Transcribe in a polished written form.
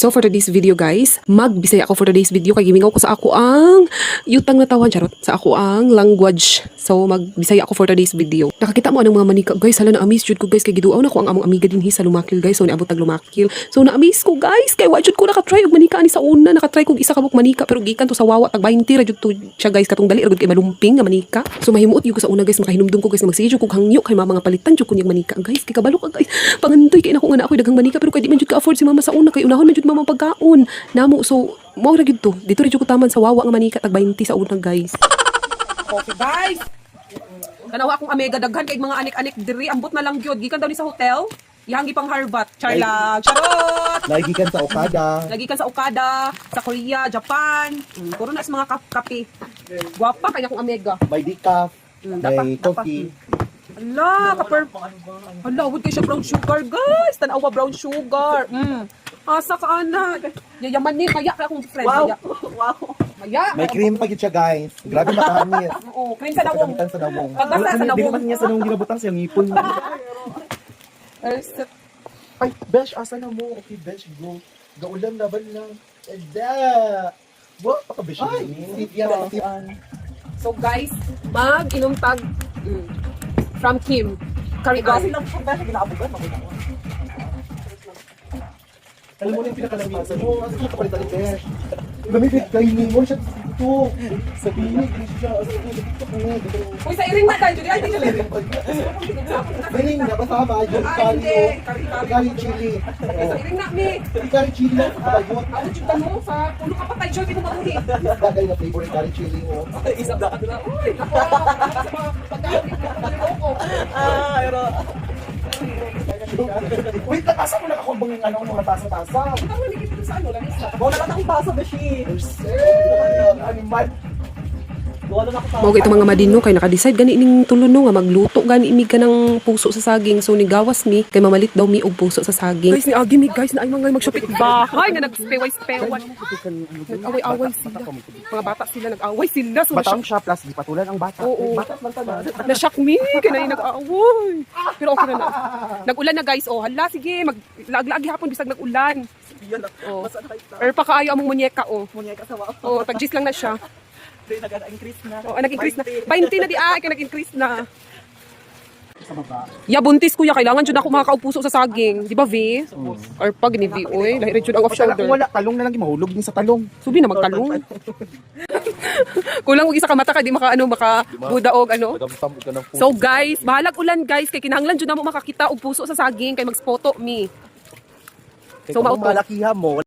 So for today's video guys, magbisaya ako for today's video kay gimingaw ko sa ako ang yutang na tawan charot sa ako ang language. So magbisaya ako for today's video. Nakakita mo anong mga manika guys, hala na amis jud ko guys kay giduaw na ko ang among amiga dinhi sa Lumakil guys. So niabot tag Lumakil. So na amis ko guys kay wa jud ko naka-try og manika ani sa una, naka-try kog isa ka buk manika pero gikan to sa wawa tag 20 ra jud to siya guys katong dali ra gud kay malumping nga manika. So mahimuot gyud ko sa una guys, makahinumdum ko guys magsige kog hangyo kay mga palitan jud ko niyang manika guys. Kay kabalo ka guys. Pangantoy kay nako nga na ako daghang manika pero kay di man jud ka afford si mama sa una kay unahon man jud mama pagkaon namo. So mao ra gyud to dito ra jud ko taman sa wawa nga manika tag 20 sa una guys. Okay guys, kanawa akong amiga daghan kay mga anik-anik diri ambot na lang gyud gikan daw ni sa hotel ihangi pang harbat charlag charot Nagikan sa Okada. nagikan sa Okada sa Korea, Japan, puro na sa mga kape guwapa kay akong amiga. May decaf. May coffee. Ala, ala, wag kayo siya brown sugar, guys. Tanawa brown sugar. Asa ka, anak. Yayaman ni, maya ka akong friend. Wow. Maya. Wow. Maya. May cream pa gid siya guys. Grabe makahamis. Oo, cream sa nawong. Pagamitan sa nawong. Pagbasa sa nawong. Di naman niya sa nawong ginabutang sa ngipon. Ay, besh, asa na mo? Okay, besh, go. Gaulan laban lang. Eda. What? Paka-besh ni. So, guys, mag-inom tag from Kim. Karigan. Alam mo na yung pinakalamisan mo. Asa ka kapalitan ni besh? Gamit kayo ni mo siya dito. Sabihin, siya. Uy, sa iring na tayo. Ay, hindi siya lirin. Galing na, kasama. Yung kari chili. Sa iring na, mi. Kari chili lang sa kabayot. Ako yung tanong sa pulo ka pa tayo. Joy, pinumauhi. Bagay na flavor yung kari chili mo. Isa na. Uy, ako. Sa mga pagkain. Pinumauhi ko. Wait, natasa mo na ako bang ano mga tasa-tasa? Ito mo, nakikita sa ano, langis. Wala na akong tasa, Beshi. Animal. Mao itong mga madino kay naka-decide gani ning tuluno nga magluto gani imig ka ng puso sa saging. So nigawas mi kay mamalit daw mi og puso sa saging. Guys ni agi mi guys na ay mga magshopit bahay nga nagspeway-speway. Away-away sila. Mga bata sila nag-away sila. So Batang siya plus di patulan ang bata. Oo. Bata man tala. na-shock mi kay na nag-away. Pero okay na. Nag-ulan na guys. Oh, hala sige mag-lagi hapon bisag nag-ulan. Oh. Pero pa kaayo among munyeka oh. Munyeka sa wao. Oh, tag-gis lang na siya. Nag-increase na. Oh, nag-increase na. 20 na di ay, kaya nag-increase na. Sa baba. Ya buntis kuya, kailangan jud ako makakaupuso sa saging. Di ba, V? Or pag ni V, oy, lahi jud ang off Kung shoulder. wala, talong na lang mahulog din sa talong. Subi na magtalong. Kulang og isa ka mata kay di maka budaog ano. So guys, bahalag ulan guys, kay kinahanglan jud namo makakita og puso sa saging kay magsphoto mi. So mauto. Malakihan mo.